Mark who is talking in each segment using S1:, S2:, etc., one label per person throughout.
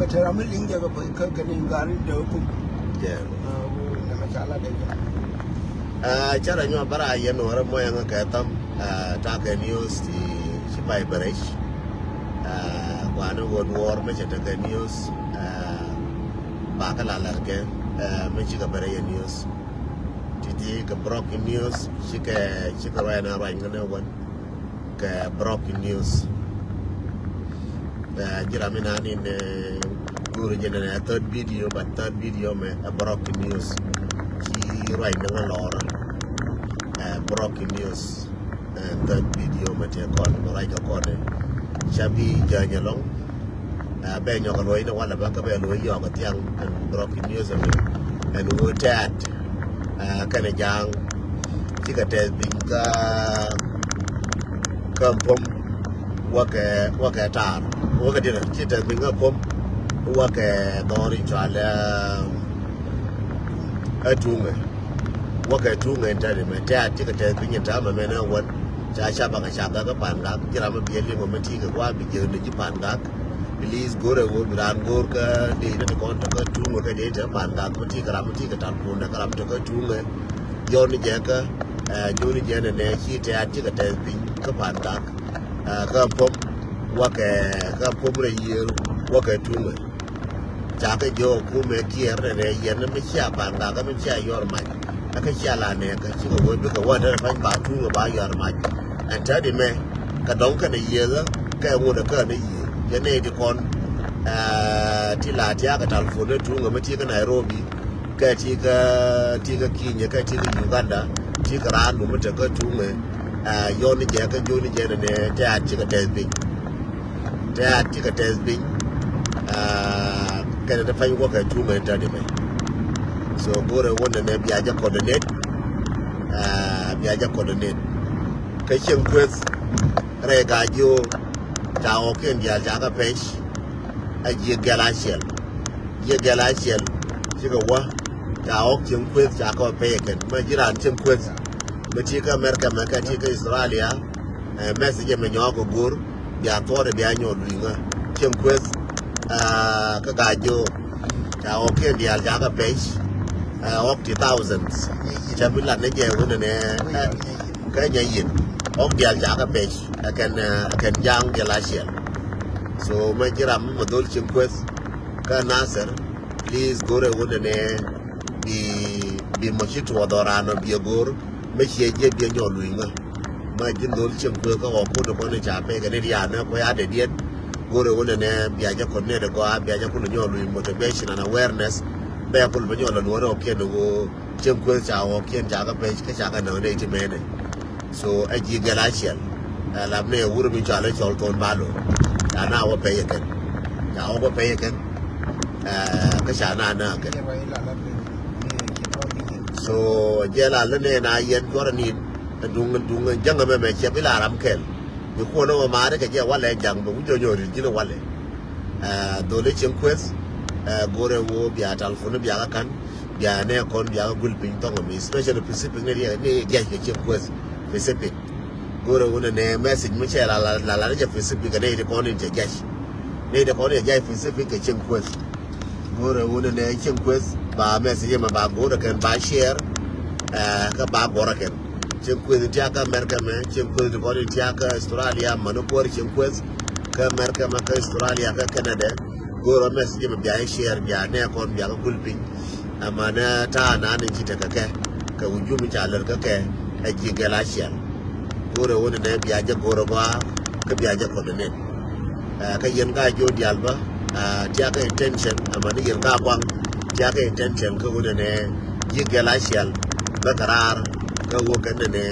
S1: ka tara mun linge ga ka ganin garin da hukum
S2: je
S1: na masala da
S2: cara nyo bara yen wara mo yang ka tam ta ka news ti sipai beresh wana won war me ta ka news ba ka la ke me chi ka bare news ti ka broken news shi ka wa na ra ngane won ka broken news jira mina ni ne guru jena third video but third video me a broken news ki right na lora broken news third video me te kon right ko ne chabi janya long be nyo ko loy na wala ba ka be loy yo ko tiang broken news and wo tat kana jang ti ka te binga kampom waka tar waka dina ti te binga pom waka dori chala atunga waka tunga entare me ta ti ka te binga ta ma me na wan cha cha ba ka cha ga pan ga jira ma biye li mo ti ka wa bi je ne ji pan ga please gore wo biran gor ka de ne ko to ka tunga ka de ta pan ga ko ti ka tar ko na ka to ka tunga yo ni je ka jo ni je ne chi te ti ka te binga ka pan ga ka pom waka pom re ye waka tunga cha ka jo ku me kier ne ye ne me cha pan ga ka me cha yor ma ka cha la ne ka chi ko wo bi ka wa da fa ba tunga ba yor ma an ta de me ka don ka ne ye ga ka wo da ka ne ye ye ne di kon ti la ti ka tal fo ne tunga me ti ka Nairobi ka ti ka Kenya ka ti ka Uganda ti ka ran mu ta ka tunga yo ni je ka jo ni je ne ta ti ka tesbing ka da fa yi ko ka tunga ta de me so gore wanda ne biya ja coordinate ka shin quiz re ga jo ta o ken ya ja ka pesh a je galatian shi ga wa ta o ken quiz ja ka pe ken ma jira kin quiz ma ti ka America ma ka ti ka Australia message me nyo ko gur ya to de ya nyo duinga kin quiz ka ga jo ta o ken ya ja ka pesh of the thousands chabila ne je wona ne ka nyayin of the aljaga page akan jang galatian so ma jira mu dol chin quest ka nasir please gore wona ne bi mo chitu wadorano bi gor me che je bi nyoluinga ma jin dol chin ko ko ko ne chape ga ne ya na ko ya de dien gore wona ne bi aja ko ne de go bi aja ko nyoluin motivation and awareness be ko be nyolo no ke no chem ko cha o ke ja ga be ke cha ga no ne ti me ne so a ji galatian la ne wuro mi cha le chol ton balo ta na wo pe yeken ja o ko pe yeken ka cha na ke so je la le ne na yen ko ni dung jang me che bi la ram kel ni ko no ma de ke je wa le jang bu jo jo ri ji no wa le do le chem quest gore wo biya telephone biya kan biya ne kon biya gulpin to mi special pacific ne ne ya ke quest pacific gore wo ne message mu che la je pacific ne de kon je gash ne de kon je pacific ke chen quest gore wo ne chen quest ba message ma ba gore kan ba share ka ba gore kan chen quest ti aka America me chen quest ko ti aka Australia mano ko chen quest ka America ma ka Australia ka Canada goro message me biya share biya ne kon biya ko gulpin amana ta na ne ci ta kake ka wujumi chalar kake a ji galatian goro wona ne biya ja goro ba ka biya ja ko ne ka yen ga jo dial ba ti aka intention amana yen ga kwang ti aka intention ka wona ne ji galatian ba karar ka wo kan ne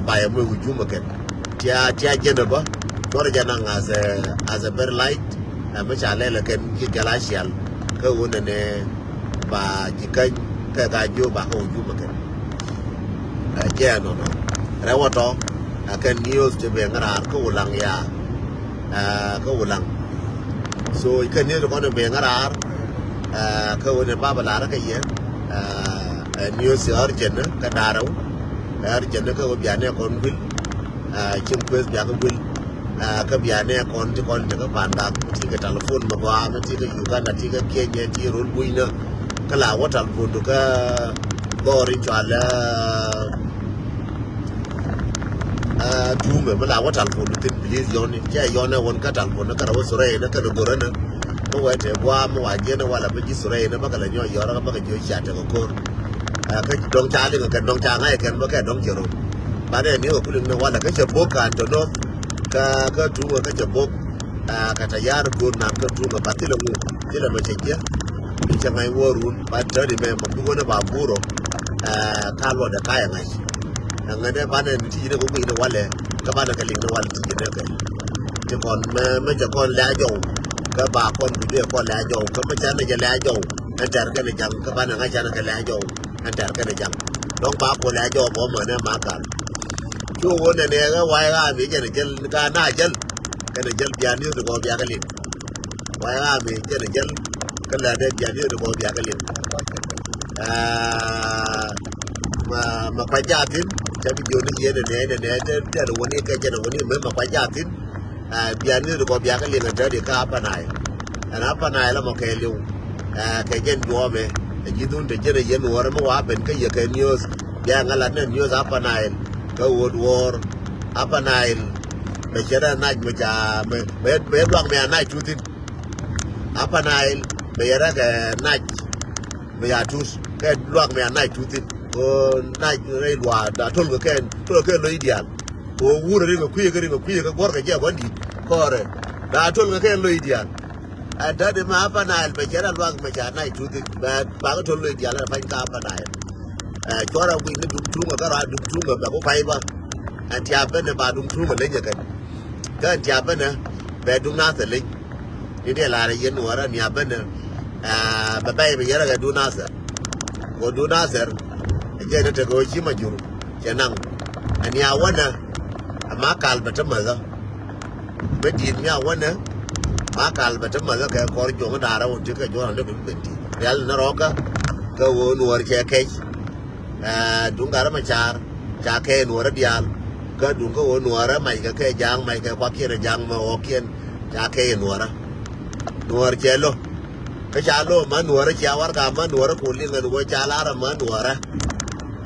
S2: ba ya mu wujuma kan ti a jena ba goro jana as a very light amma chalele kan ki galatial ka wona ne ba jikan ka gajo ba ko juma kan je no rewoto akan news te be ngara ko ulang ya ko ulang so kan ne ko ne be ngara ka wona baba la ka ye news urgent ka daro urgent ka biya ne kon bil chin quest biya ko bil ka biane kon ka panda ti ka telephone ma wa ma ti ka Uganda ti ka Kenya ti rul buina kala wa telephone ka gori chala tume bala wa telephone tin please yoni ja yona won ka telephone ka rawo sore na ka gora na ko wa te wa ma wa je na wala ba ji sore na ba ka la nyo yora ka ba ka jo cha ta ko ka dong cha le ka dong cha ngai kan ba ka dong jero ba ne ni ko kulin na wala ka che boka to no ka tunga ka jabok ka tayar ko na ka tunga patila mu tila machekia bicha ngai worun ba tadi me mabugo na baburo ka lo da kaya ngai ngane ba ne ti ne ko ina wale ka ba na ka linga wale ti ne ka ti kon me ja kon la jo ka ba kon bi de kon la jo ka ma cha na ja la jo an tar ka ne jang ka ba na ga cha na ka la jo an tar ka ne jang dong ba ko la jo bo ma na ma ka chú quân này nè cái quay ra bị cái này chân cái na chân cái này chân bia nước được có bia cái liền quay ra bị cái này chân cái là đây bia nước được có bia cái liền mà quay ra tin cho bây giờ nó gì này cái đồ này cái đồ này mới mà quay ra tin bia nước được có bia cái liền là để cái apa này là một cái liu cái chân chúa mày cái gì tuân thì chân này dân war mà war bên cái gì cái news bia ngay là news apa này cái World War apa Nile bây giờ là Nile bây giờ mẹ Nile chú tin apa Nile bây giờ là cái Nile bây giờ chú cái loạt mẹ Nile chú tin Nile đây loạt đã thôn cái lối đi ăn vừa rồi cái quạt cái gì vẫn đi có rồi đã thôn cái lối đi ăn ada di mana apa Nile bây giờ là loạt mẹ Nile chú tin và cái thôn lối đi ăn là phải cái apa Nile cho ra quy cái đúng chung mà các bạn đúng chung mà có phải ba anh chị bên này bà đúng chung mà lấy nhà cái anh chị bên này về đúng nát thì lấy đi đây là yên nữa ra nhà bên này bà bay bây giờ là cái đúng nát rồi đúng nát rồi cái này thì có chi mà dùng cho năng anh nhà quan nè má cal bật chấm mà ra bên đi nhà quan nè má cal bật chấm mà ra cái con chỗ nó đào ra một chiếc cái chỗ nào nó cũng bên đi real nó rót cái nuôi cái đúng cả mà cha cái nuôi dial cái đúng cái nuôi mày cái giang mày cái qua kia là giang mà ở kia cha cái nuôi chơi lo cái cha lo mà nuôi cha war cả mà nuôi cũng liên cái nuôi cha lá mà nuôi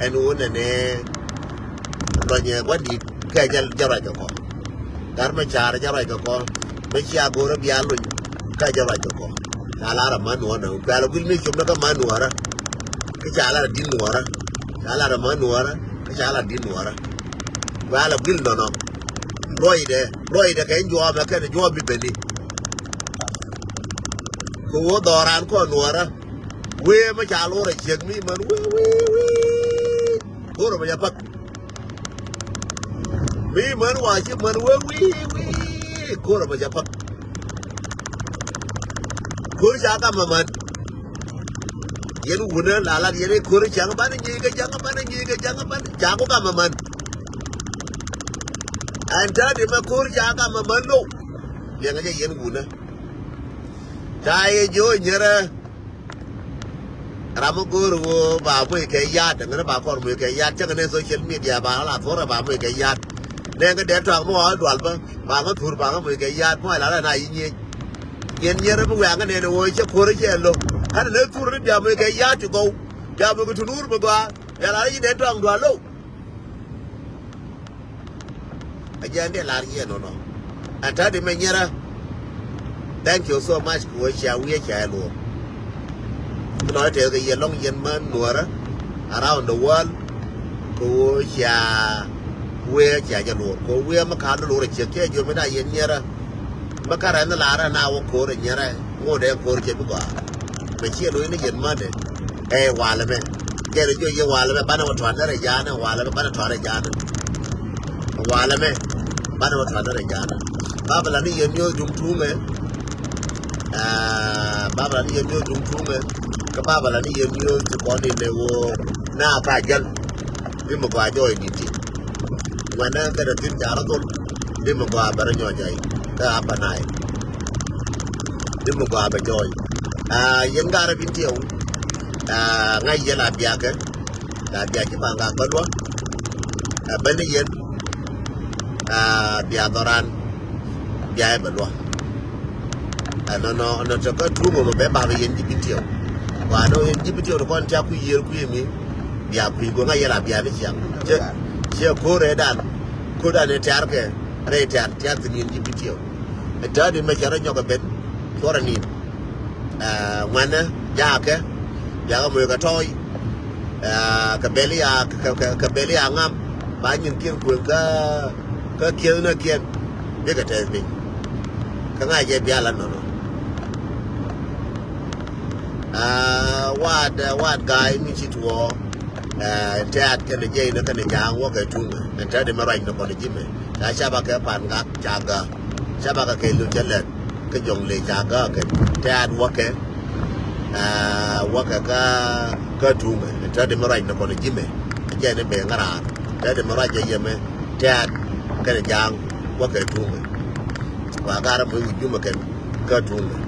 S2: anh nuôi này rồi nhà quan đi cái giờ ra cho con cái mà cha ra cho con mấy cha cô nó dial luôn cái giờ ra cho con cha lá mà nuôi nó cái là cái chúng nó cái mà nuôi cái cha lá đi nuôi Salah ada mana nuara, salah di nuara. Wala bil nono. Roy de kain jual mereka ni jual bibeli. Kau doran kau nuara. We macam lor cek ni man we. Kau orang macam apa? Mi man wajib man we. Kau orang macam apa? Kau siapa maman? Yang guna lalat yang kurang jangan mana jangan kamu man. Anda di mana kurang jangan kamu man lo. Yang aja yang guna. Saya jo nyera. Ramu guru babu kaya dengan babu orang kaya jangan di social media bahalah orang babu kaya. Dengan dia tuang mau jual babu tur babu kaya mau lalat naik ni. Yang nyera bukan ni woi cek kurang cek lo. Ada le turun dia mereka ya juga, dia begitu nur berdoa, dia lari dia tuang dua lo. Aja dia lari ya nono. Anta di menyera. Thank you so much kau siawi siapa lo. Kalau dia ke yelong yenman nuara around the world, kau siawi siapa lo. Kau makan lo receh je cuma dah yenyera. Makaran lara nawa kau yenyera, ngode kau je buka. Macam lu ini jen mana? Wala me. Kira jo ye wala me. Bana watuan dari jana. Wala me. Bana tuan dari jana. Wala me. Bana watuan dari jana. Bapa ni yen yo jum tu me. Bapa ni yen yo jum tu me. Kebapa ni yen yo sekali lewo. Na kajal. Dia mau jo ini ti. Mana kada tin cara tu. Dia mau baranyo jai. Dah apa naik. Dia mau baranyo. Yang gara binti au ngai je la bia ke bangga kedua bani yen bia doran bia ba lo no to ka tu mo be ba yen jibitio wa no yen jibitio ko an ta ku yer ku yemi bia ku go nga yela bia be chiang che ko re dan ko dan ne tar ke re tar yen jibitio ta de me chara nyoga ben chora ni ngwana ya ke ya ga mo ka toy ka beli ya ngam ba nhìn kiên quyền ka kiên na kiên biết cái thế mình cái ngày chơi bia lần nữa what guy mi chỉ thua teat cái này chơi nó cái này giang quá cái chung anh thấy để mà rảnh nó còn được chứ mày đã sao ba cái bàn gác chaga sao ba cái lưu chân lên cái dòng lệ chaga cái teat quá cái chung mày anh thấy để mà rảnh nó còn được chứ mày chơi nó bể ngã ra để mà ra chơi mày teat cái này giang quá cái chung mày và cái đó mới ujung mà cái chung mày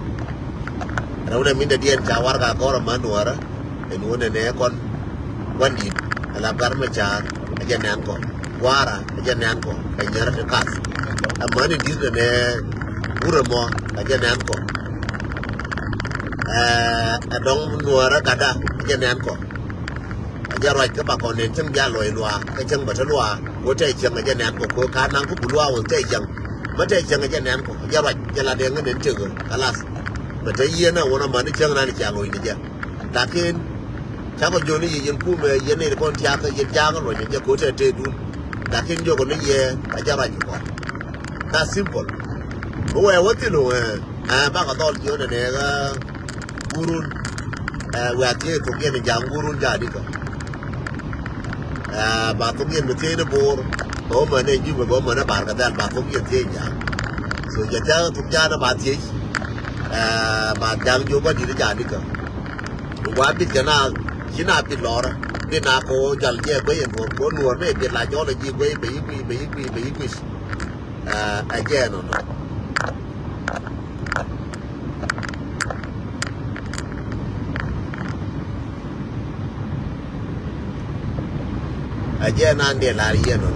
S2: rồi đây mình đã điên chào war cả có mà nuôi đó thì nuôi này con quan điểm làm cái mà chả cái này có wara cái này có cái nhớ cái cát mà này đi cái này bữa mò cái này có đông nuôi đó cả cái này có cái rồi cái bà con nên chân gia lôi loa cái chân bả loa của trái chân cái này có của cá năng của loa của trái chân mà trái chân cái này có cái rồi cái là đen cái đến chừng cái là mà thấy yên nào nó mà nó chân này chả lôi đi chứ đặc biệt chắc có vô này yên cũ mà yên này con cha cái yên cha rồi những cái cố chạy chạy đun đặc biệt vô con này yên cái chả phải gì cả simple bố em vẫn tin luôn bác có to chuyện này cái gurun về thế thuộc nhiên là dạng gurun ra đi cả bà thuộc nhiên một thế nó bor bố mà này như bố mà nó bán cái đàn bà thuộc nhiên thế nhá rồi giờ cha thuộc cha nó bán thế bà đang vô có gì nó trả đi cả quá biết cái nào chỉ nào biết lò đó biết nào có chẳng gì với em có nuôi đấy biết là cho là gì với bị ai chơi nó ai chơi nan để là gì nó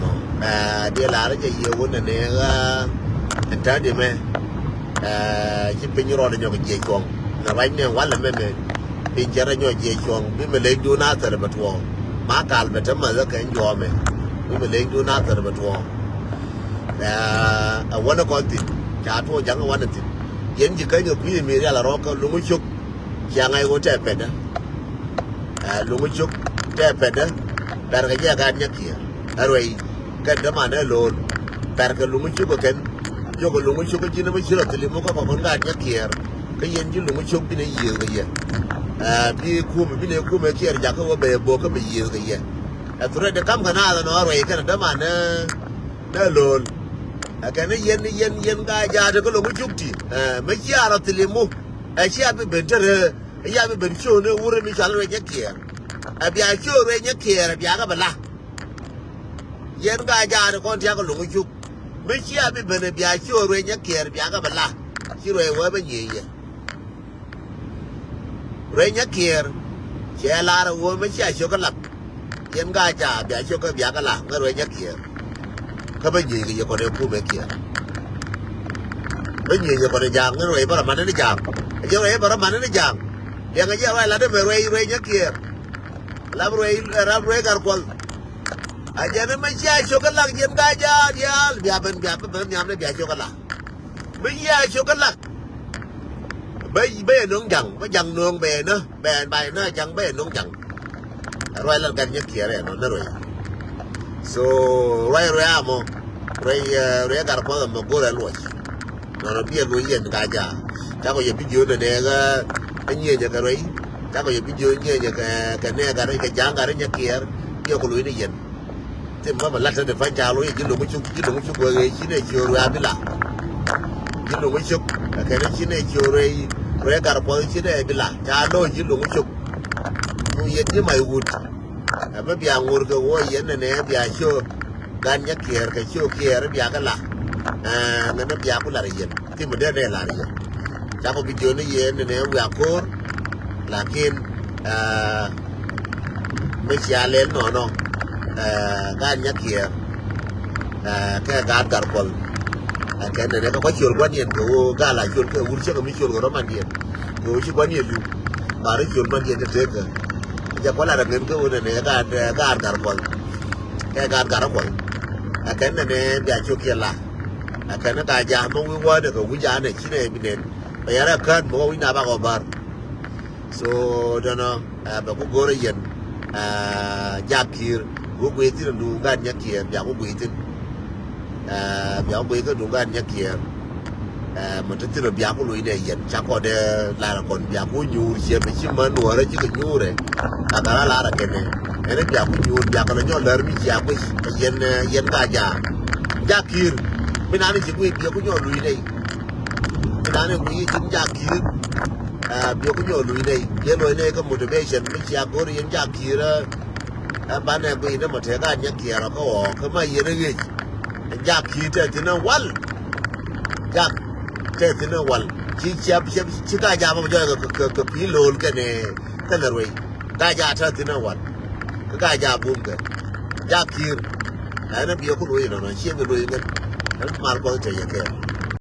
S2: để là cái gì vốn này anh thấy đi mẹ chỉ bên nhau rồi nhau cái gì còn là bánh này quá là mẹ bên chơi nhau gì còn biết mình lấy đu nát rồi mà thua má cào mà chấm mà rất cái giò mẹ biết mình lấy đu nát rồi mà thuaวันนั้นก่อนติดจ่าทั่วจังวันนั้นติดเย็นจีกันอยู่พี่มีเรื่องอะไรเราก็ลุงไม่ชุกยังไงก็แจ้เป็ดนะลุงไม่ชุกแจ้เป็ดนะแต่ก็แยกกันเนี่ยเกี่ยอะไรกันเดี๋ยวมาเนี่ยโลนแต่ก็ลุงไม่ชุกก็กันยกลุงไม่ชุกก็จีนไม่ชุกหรอกแต่ลิมก็พอคนกันเนี่ยเกี่ยก็เย็นจีลุงไม่ชุกพี่เนี่ยเยี่ยก็เยี่ยพี่คู่พี่เนี่ยคู่ไม่เกี่ยอยากก็ว่าเบย์โบก็ไม่เยี่ยก็เยี่ยแต่สุดท้ายเด็กคำขนาดนั้นอะไรกันเดี๋ยวมาเนี่ยโลนcái này yên cái gia thì có lúc chút thì mấy chị ở đây thì mua chị ở bên trên rồi chị ở bên chỗ này uống mình chán rồi nhắc kia bây giờ chỗ rồi nhắc kia bây giờ cái gì là yên cái gia thì con theo có lúc chút mấy chị ở bên bây giờ chỗ rồi nhắc kia bây giờ cái gì là chị rồi với bên gì vậy rồi nhắc kia chị là rồi mấy chị ở chỗ cái lật yên cái gia bây giờ chỗ cái bây giờ cái là cái rồi nhắc kia cái bên gì cái còn đều phụ mấy kia bên gì còn đều giang cái rồi bảo là mình nó giang cái rồi bảo là mình nó giang yang cái gì vậy là nó về rồi nhá kia làm rồi cả quần aja nó mới chơi cho cái lắc dân cái ra dia bên nhắm nó bia cho cái lắc bây giờ cho cái lắc bây nướng chẳng bây chẳng nướng bè nữa bè bài nó chẳng bè nướng chẳng rồi là cái nhá kia này nó rồi so rồi amo rồi cả có một cô là luôn nó biết luôn yên cả nhà chắc có gì biết dưới này cái nhiều nhà cái đấy chắc có gì biết dưới nhiều nhà cái này cái đấy cái trắng cái đấy nhà kia kia có lối này yên thì mà lát sẽ được phải chào lối chứ đừng có chút người chỉ này chiều ra biết là chứ đừng có chút cái đấy chỉ này chiều rồi cả có chỉ này biết là chào đôi chứ đừng có chút người yên chứ mày uất mà bây giờ ngồi cái ngồi yên này bây giờ chưa gan nhắc kia cái chiều kia bây giờ cái là nó bây giờ cũng là gì thì mình đây là gì chắc có video này yên này bây giờ có là kiên mấy xe lên nó gan nhắc kia cái gan carbon cái này nó có chiều quan niệm của ga là chiều cái uống chiếc cái chiều của nó mà điện của chiếc quan niệm luôn mà nó chiều mà điện được cái giờ có là được cái này ga cả rồi cái ga cả rồi cái này này bây giờ kia là cái nó cái giá mong muốn qua được cái giá này chỉ này bên này bây giờ là cần mua cái nào bao gồm so đó nó bà cũng gọi là gì giá kia cũng quay tin đủ gan nhắc kia bà cũng quay tin bà quay cái đủ gan nhắc kia mình thấy tin là bà cũng lùi này hiện chắc có để là còn bà cũng nhu xe phải chim mà nua đấy chứ cái nhu đấy cả là cái này nên bà cũng nhu bà còn nhon lợn mi chả cái hiện cả giá kia bên anh chỉ quay bà cũng nhon lùi này bên anh quay chính giá kia biểu cũng nhiều lùi này, cái lùi này có motivation, mình chỉ có đi những kia đó, bạn này bây giờ mà thấy cái những kia nó có, cái mà gì đấy, những kia thì nó wall, những thì nó wall, chỉ cái giá mà bây giờ cái pillow cái này, cái nào vậy, cái giá thì nó wall, cái giá boom cái, những kia, nó biểu cũng lùi nó, chỉ cái lùi cái, nó mal có thể cái